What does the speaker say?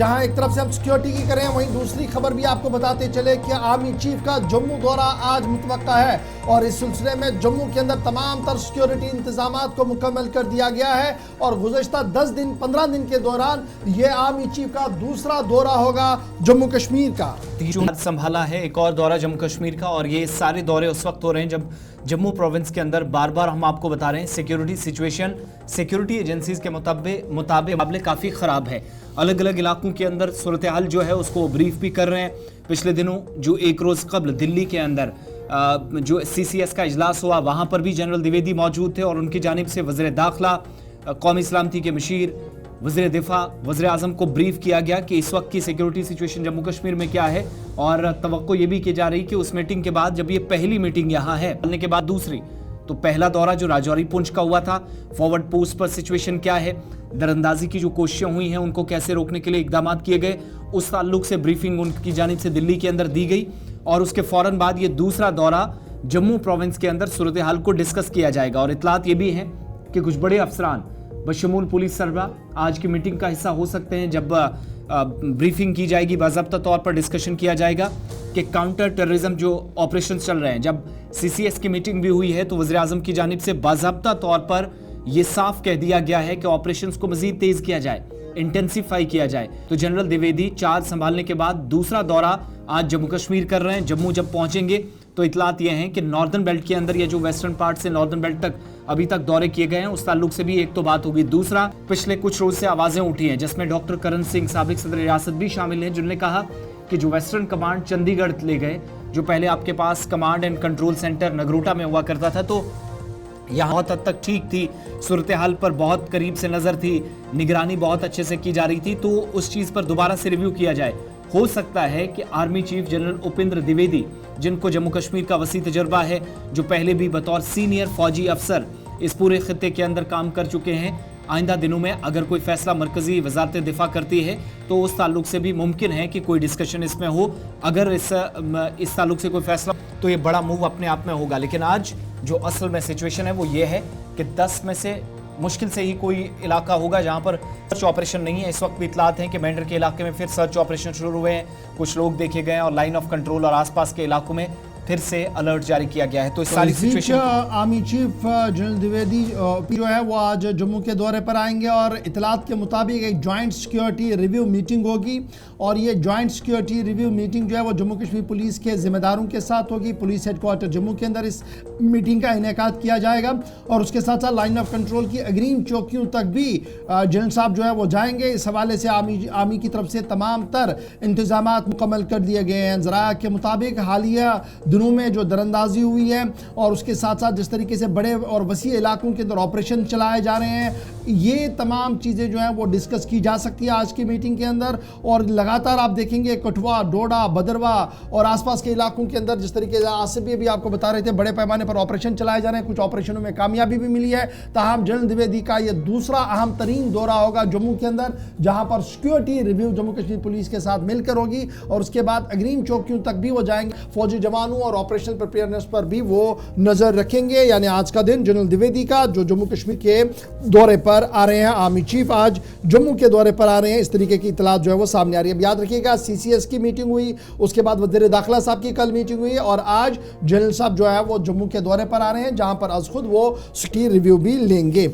जहां एक तरफ से हम सिक्योरिटी की करें, वहीं दूसरी खबर भी आपको बताते चले कि आर्मी चीफ का जम्मू दौरा आज मुतवक्का है और इस सिलसिले में जम्मू के अंदर तमाम तर सिक्योरिटी इंतजामात को मुकम्मल कर दिया गया है और गुज़श्ता 10 दिन 15 दिन के दौरान ये आर्मी चीफ का दूसरा दौरा होगा जम्मू कश्मीर का। संभाला है एक और दौरा जम्मू कश्मीर का और ये सारे दौरे उस वक्त हो रहे हैं जब जम्मू प्रोविंस के अंदर बार बार हम आपको बता रहे हैं सिक्योरिटी सिचुएशन सिक्योरिटी एजेंसीज के मुताबिक काफ़ी ख़राब है। अलग अलग इलाकों के अंदर सूरत हाल जो है उसको ब्रीफ भी कर रहे हैं। पिछले दिनों जो एक रोज़ कबल दिल्ली के अंदर जो CCS का इजलास हुआ वहाँ पर भी जनरल द्विवेदी मौजूद थे और उनकी जानिब से वज़ीर दाखिला कौमी सलामती के मशीर वज़ीर दिफा वज़ीर आज़म को ब्रीफ किया गया कि इस वक्त की सिक्योरिटी सिचुएशन जम्मू कश्मीर में क्या है और तवक्को ये भी की जा रही कि उस मीटिंग के बाद जब ये पहली मीटिंग यहाँ है चलने के बाद दूसरी, तो पहला दौरा जो राजौरी पुंछ का हुआ था, फॉरवर्ड पोस्ट पर सिचुएशन क्या है, दरअंदाजी की जो कोशिशें हुई हैं उनको कैसे रोकने के लिए इकदाम किए गए, उस ताल्लुक से ब्रीफिंग उनकी जानिब से दिल्ली के अंदर दी गई और उसके फौरन बाद ये दूसरा दौरा जम्मू प्रोविंस के अंदर सूरत हाल को डिस्कस किया जाएगा। और इतलात ये भी है कि कुछ बड़े अफसरान बशमूल पुलिस सरबराह आज की मीटिंग का हिस्सा हो सकते हैं जब ब्रीफिंग की जाएगी, बाज़ाब्ता तौर पर डिस्कशन किया जाएगा कि काउंटर टेररिज्म जो ऑपरेशन चल रहे हैं। जब CCS की मीटिंग भी हुई है तो वज़ीर आज़म की जानिब से बाज़ाब्ता तौर पर यह साफ कह दिया गया है कि ऑपरेशंस को मज़ीद तेज़ किया जाए, इंटेंसिफाई किया जाए। तो जनरल द्विवेदी चार्ज संभालने के बाद दूसरा दौरा आज जम्मू कश्मीर कर रहे हैं। जम्मू जब पहुंचेंगे तो इतलात ये हैं कि नॉर्दर्न बेल्ट के अंदर या जो वेस्टर्न पार्ट से नॉर्दर्न बेल्ट तक अभी तक दौरे किए गए हैं उस ताल्लुक से भी एक तो बात होगी। दूसरा, पिछले कुछ रोज से आवाजें उठी हैं जिसमें डॉक्टर करण सिंह साबिक सदर रियासत भी शामिल हैं, जिन्होंने कहा कि जो वेस्टर्न कमांड चंडीगढ़ ले गए, जो पहले आपके पास command and control centre Nagrota में हुआ करता था, तो यहाँ बहुत हद तक ठीक थी, सूरत हाल पर बहुत करीब से नजर थी, निगरानी बहुत अच्छे से की जा रही थी, तो उस चीज पर दोबारा से रिव्यू किया जाए। हो सकता है कि army chief general Upendra Dwivedi, जिनको जम्मू कश्मीर का वसी तजर्बा है, जो पहले भी बतौर सीनियर फौजी अफसर इस पूरे खित्ते के अंदर काम कर चुके हैं, आइंदा दिनों में अगर कोई फैसला मरकजी वजारत दिफा करती है तो उस ताल्लुक से भी मुमकिन है कि कोई डिस्कशन इसमें हो। अगर इस ताल्लुक से कोई फैसला तो ये बड़ा मूव अपने आप में होगा। लेकिन आज जो असल में सिचुएशन है वो ये है कि 10 में से मुश्किल से ही कोई इलाका होगा जहां पर सर्च ऑपरेशन नहीं है। इस वक्त भी इतलात हैं कि मेंढर के इलाके में फिर सर्च ऑपरेशन शुरू हुए हैं, कुछ लोग देखे गए हैं और लाइन ऑफ कंट्रोल और आसपास के इलाकों में फिर से अलर्ट जारी किया गया है। तो इस सारी situation army chief general Dwivedi जो है वो आज जम्मू के दौरे पर आएंगे और इतलात के मुताबिक एक जॉइंट सिक्योरिटी रिव्यू मीटिंग होगी और ये जॉइंट सिक्योरिटी रिव्यू मीटिंग जो है वो जम्मू कश्मीर पुलिस के जिम्मेदारों के साथ होगी। पुलिस हेडक्वार्टर जम्मू के अंदर इस मीटिंग का इनेकाद किया जाएगा और उसके साथ साथ लाइन ऑफ कंट्रोल की अग्रीम चौकियों तक भी जनरल साहब जो है वो जाएंगे। इस हवाले से आर्मी की तरफ से तमाम तर इंतजामात मुकम्मल कर दिए गए हैं। ज़राया के मुताबिक हालिया दिनों में जो दरअंदाजी हुई है और उसके साथ साथ जिस तरीके से बड़े और वसी इलाकों के अंदर ऑपरेशन चलाए जा रहे हैं, ये तमाम चीज़ें जो हैं वो डिस्कस की जा सकती है आज की मीटिंग के अंदर। और लगातार आप देखेंगे कठुआ, डोडा, भदरवा और आसपास के इलाकों के अंदर जिस तरीके से आसिफ भी आपको बता रहे थे बड़े पैमाने पर ऑपरेशन चलाए जा रहे हैं, कुछ ऑपरेशनों में कामयाबी भी मिली है। ताहम जनरल द्विवेदी का ये दूसरा अहम तरीन दौरा होगा जम्मू के अंदर, जहां पर security review Jammu Kashmir police के साथ मिलकर होगी और उसके बाद अग्रीम चौकियों तक भी वो जाएंगे। फौजी जवानों और ऑपरेशन प्रिपेयरनेस पर भी वो नजर रखेंगे। यानी आज का दिन जनरल द्विवेदी का जो जम्मू कश्मीर के दौरे पर आ रहे हैं, आर्मी चीफ आज जम्मू के दौरे पर आ रहे हैं, इस तरीके की इतलात जो है वो सामने आ रही है। अब याद रखिएगा CCS की मीटिंग हुई, उसके बाद वज़ीर दाखिला साहब की कल मीटिंग हुई और आज जनरल साहब जो है वो जम्मू के दौरे पर आ रहे हैं जहां पर आज खुद वो सिक्योरिटी रिव्यू भी लेंगे।